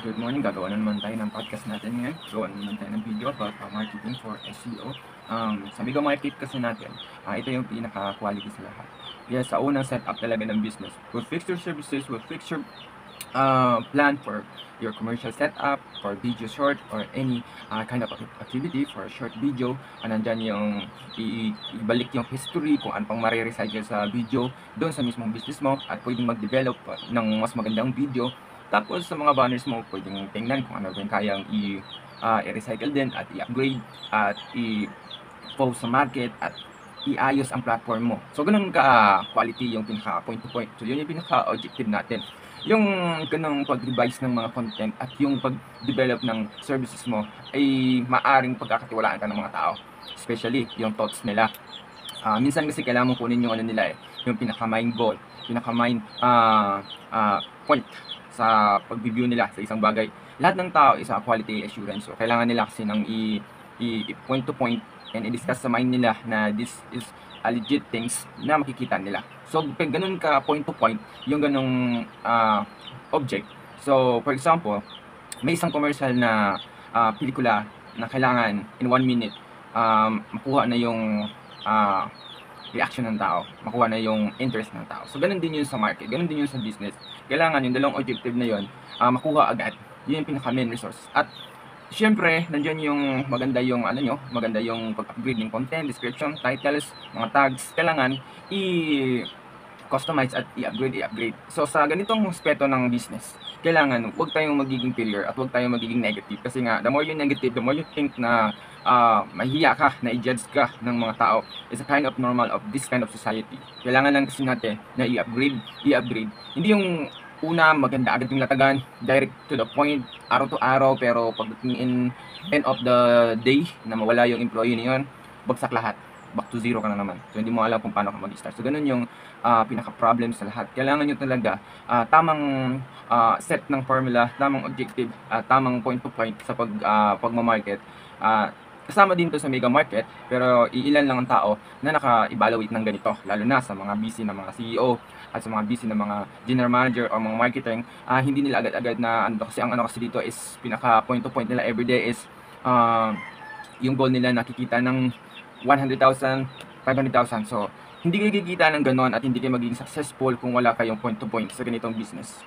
Good morning, gagawa na naman tayo ng podcast natin ngayon. Gawa na naman tayo ng video about marketing for SEO. Sa Mega Market kasi natin, ito yung pinaka-quality sa lahat. Kaya sa unang setup talaga ng business, we'll fix your services, we'll fix your plan for your commercial setup, for video short, or any kind of activity for a short video. Nandyan yung ibalik yung history kung ano pang marirecycle sa video doon sa mismong business mo at pwedeng mag-develop ng mas magandang video. Tapos sa mga banners mo, pwedeng tingnan kung ano yung kayang i-recycle din at i-upgrade at i-post sa market at iayos ang platform mo. So, ganun ka-quality yung pinaka-point to point. So, yun yung pinaka-objective natin. Yung ganung pag-revise ng mga content at yung pag-develop ng services mo ay maaring pagkakatiwalaan ka ng mga tao. Especially yung thoughts nila. Minsan kasi kailangan mo kunin yung ano nila yung pinaka-main goal, pinaka-main point sa pag-review nila sa isang bagay. Lahat ng tao is quality assurance. So, kailangan nila kasi ng i-point to point and i-discuss sa mind nila na this is a legit things na makikita nila. So, pag ganun ka point to point, yung ganung object. So, for example, may isang commercial na pelikula na kailangan in 1 minute makuha na yung reaction ng tao, makuha na yung interest ng tao. So, ganun din yun sa market, ganun din yun sa business. Kailangan yung dalawang objective na yun, makuha agad. Yun yung pinaka-main resource. At, syempre, nandiyan yung maganda yung maganda yung pag-upgrade ng content, description, titles, mga tags. Kailangan i-customize at i-upgrade. So, sa ganitong aspeto ng business, kailangan huwag tayong magiging failure at huwag tayong magiging negative. Kasi nga, the more you negative, the more you think na mahihiya ka, na i-judge ka ng mga tao, is a kind of normal of this kind of society. Kailangan lang kasi natin na i-upgrade. Hindi yung una, maganda agad yung latagan, direct to the point, araw to araw, pero pagdating end of the day, na mawala yung employee na yun, bagsak lahat. Back to zero ka na naman. So, hindi mo alam kung paano ka mag-start. So, ganun yung pinaka-problem sa lahat. Kailangan nyo talaga tamang set ng formula, tamang objective, tamang point to point sa pagmamarket. Kasama din to sa Mega Market, pero iilan lang ang tao na naka-evaluate ng ganito, lalo na sa mga busy na mga CEO at sa mga busy na mga general manager o mga marketing. Hindi nila agad-agad na kasi ang kasi dito is pinaka point to point nila everyday is yung goal nila nakikita ng 100,000, 500,000. So, hindi kayo kikita ng ganon at hindi kayo magiging successful kung wala kayong point to point sa ganitong business.